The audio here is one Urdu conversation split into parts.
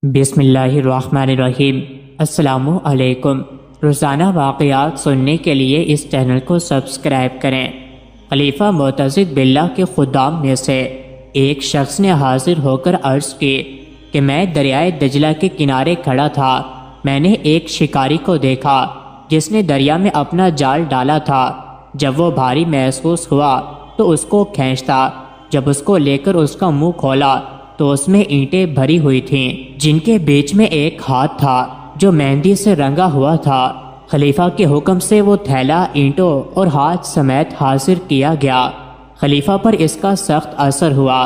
بسم اللہ الرحمن الرحیم۔ السلام علیکم۔ روزانہ واقعات سننے کے لیے اس چینل کو سبسکرائب کریں۔ خلیفہ معتضد باللہ کے خدام میں سے ایک شخص نے حاضر ہو کر عرض کی کہ میں دریائے دجلہ کے کنارے کھڑا تھا۔ میں نے ایک شکاری کو دیکھا جس نے دریا میں اپنا جال ڈالا تھا۔ جب وہ بھاری محسوس ہوا تو اس کو کھینچتا۔ جب اس کو لے کر اس کا منہ کھولا تو اس میں اینٹیں بھری ہوئی تھیں جن کے بیچ میں ایک ہاتھ تھا جو مہندی سے رنگا ہوا تھا۔ خلیفہ کے حکم سے وہ تھیلا اینٹوں اور ہاتھ سمیت حاضر کیا گیا۔ خلیفہ پر اس کا سخت اثر ہوا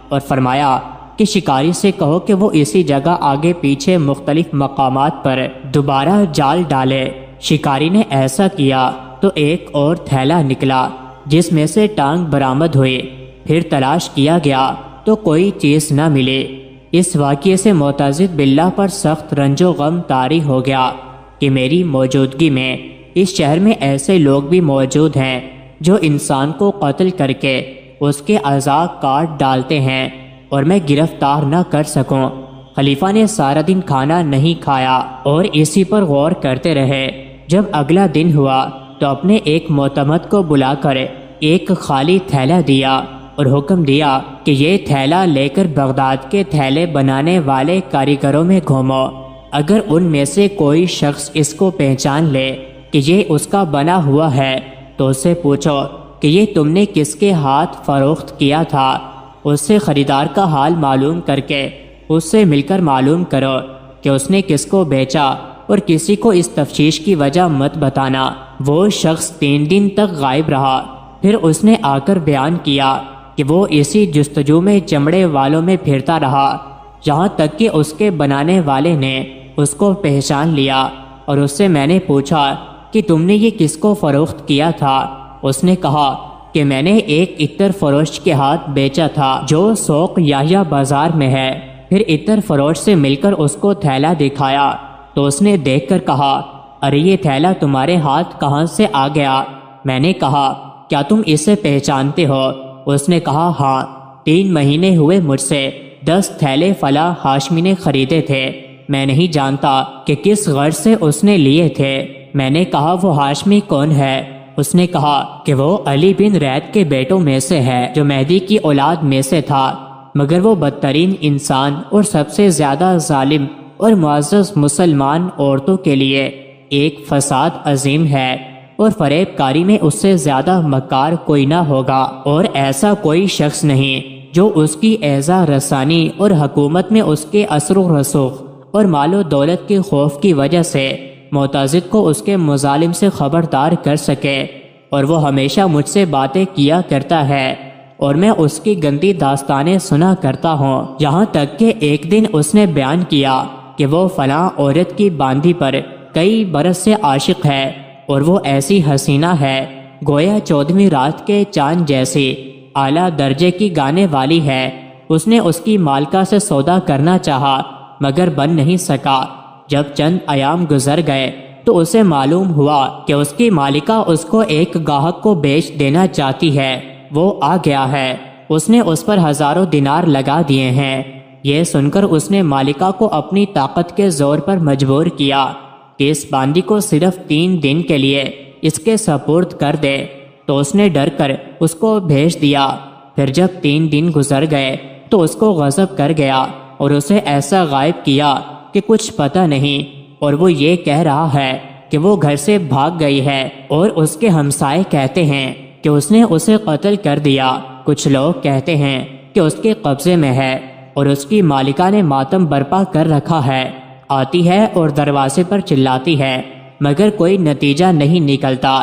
اور فرمایا کہ شکاری سے کہو کہ وہ اسی جگہ آگے پیچھے مختلف مقامات پر دوبارہ جال ڈالے۔ شکاری نے ایسا کیا تو ایک اور تھیلا نکلا جس میں سے ٹانگ برآمد ہوئی۔ پھر تلاش کیا گیا تو کوئی چیز نہ ملی۔ اس واقعے سے معتضد باللہ پر سخت رنج و غم طاری ہو گیا کہ میری موجودگی میں اس شہر میں ایسے لوگ بھی موجود ہیں جو انسان کو قتل کر کے اس کے اعضاء کاٹ ڈالتے ہیں اور میں گرفتار نہ کر سکوں۔ خلیفہ نے سارا دن کھانا نہیں کھایا اور اسی پر غور کرتے رہے۔ جب اگلا دن ہوا تو اپنے ایک معتمد کو بلا کر ایک خالی تھیلا دیا اور حکم دیا کہ یہ تھیلا لے کر بغداد کے تھیلے بنانے والے کاریگروں میں گھومو۔ اگر ان میں سے کوئی شخص اس کو پہچان لے کہ یہ اس کا بنا ہوا ہے تو اس سے پوچھو کہ یہ تم نے کس کے ہاتھ فروخت کیا تھا۔ اس سے خریدار کا حال معلوم کر کے اس سے مل کر معلوم کرو کہ اس نے کس کو بیچا اور کسی کو اس تفتیش کی وجہ مت بتانا۔ وہ شخص 3 دن تک غائب رہا۔ پھر اس نے آ کر بیان کیا کہ وہ اسی جستجو میں چمڑے والوں میں پھرتا رہا یہاں تک کہ اس کے بنانے والے نے اس کو پہچان لیا اور اس سے میں نے پوچھا کہ تم نے یہ کس کو فروخت کیا تھا۔ اس نے کہا کہ میں نے ایک عطر فروش کے ہاتھ بیچا تھا جو سوق یحییٰ بازار میں ہے۔ پھر عطر فروش سے مل کر اس کو تھیلا دکھایا تو اس نے دیکھ کر کہا ارے یہ تھیلا تمہارے ہاتھ کہاں سے آ گیا؟ میں نے کہا کیا تم اسے پہچانتے ہو؟ اس نے کہا ہاں، 3 مہینے ہوئے مجھ سے 10 تھیلے فلاں ہاشمی نے خریدے تھے۔ میں نہیں جانتا کہ کس غرض سے اس نے لیے تھے۔ میں نے کہا وہ ہاشمی کون ہے؟ اس نے کہا کہ وہ علی بن ریت کے بیٹوں میں سے ہے جو مہدی کی اولاد میں سے تھا، مگر وہ بدترین انسان اور سب سے زیادہ ظالم اور معزز مسلمان عورتوں کے لیے ایک فساد عظیم ہے، اور فریب کاری میں اس سے زیادہ مکار کوئی نہ ہوگا، اور ایسا کوئی شخص نہیں جو اس کی ایذا رسانی اور حکومت میں اس کے اثر و رسوخ اور مال و دولت کے خوف کی وجہ سے معتضد کو اس کے مظالم سے خبردار کر سکے۔ اور وہ ہمیشہ مجھ سے باتیں کیا کرتا ہے اور میں اس کی گندی داستانیں سنا کرتا ہوں، یہاں تک کہ ایک دن اس نے بیان کیا کہ وہ فلاں عورت کی باندھی پر کئی برس سے عاشق ہے اور وہ ایسی حسینہ ہے گویا 14ویں رات کے چاند جیسی اعلیٰ درجے کی گانے والی ہے۔ اس نے اس کی مالکہ سے سودا کرنا چاہا مگر بن نہیں سکا۔ جب چند ایام گزر گئے تو اسے معلوم ہوا کہ اس کی مالکہ اس کو ایک گاہک کو بیچ دینا چاہتی ہے۔ وہ آ گیا ہے، اس نے اس پر ہزاروں دینار لگا دیے ہیں۔ یہ سن کر اس نے مالکہ کو اپنی طاقت کے زور پر مجبور کیا کہ اس باندی کو صرف 3 دن کے لیے اس کے سپرد کر دے، تو اس نے ڈر کر اس کو بھیج دیا۔ پھر جب 3 دن گزر گئے تو اس کو غضب کر گیا اور اسے ایسا غائب کیا کہ کچھ پتہ نہیں، اور وہ یہ کہہ رہا ہے کہ وہ گھر سے بھاگ گئی ہے، اور اس کے ہمسائے کہتے ہیں کہ اس نے اسے قتل کر دیا۔ کچھ لوگ کہتے ہیں کہ اس کے قبضے میں ہے اور اس کی مالکہ نے ماتم برپا کر رکھا ہے۔ آتی ہے اور دروازے پر چلاتی ہے مگر کوئی نتیجہ نہیں نکلتا۔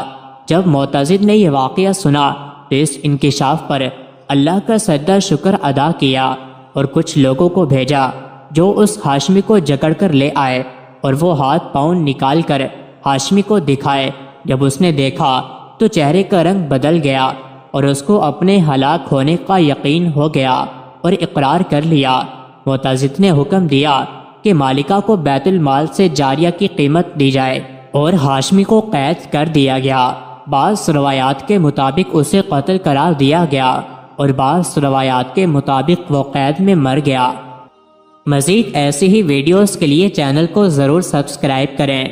جب معتضد نے یہ واقعہ سنا تو اس انکشاف پر اللہ کا سجدہ شکر ادا کیا اور کچھ لوگوں کو بھیجا جو اس ہاشمی کو جکڑ کر لے آئے اور وہ ہاتھ پاؤں نکال کر ہاشمی کو دکھائے۔ جب اس نے دیکھا تو چہرے کا رنگ بدل گیا اور اس کو اپنے ہلاک ہونے کا یقین ہو گیا اور اقرار کر لیا۔ معتضد نے حکم دیا کہ مالکہ کو بیت المال سے جاریہ کی قیمت دی جائے اور ہاشمی کو قید کر دیا گیا۔ بعض روایات کے مطابق اسے قتل قرار دیا گیا اور بعض روایات کے مطابق وہ قید میں مر گیا۔ مزید ایسی ہی ویڈیوز کے لیے چینل کو ضرور سبسکرائب کریں۔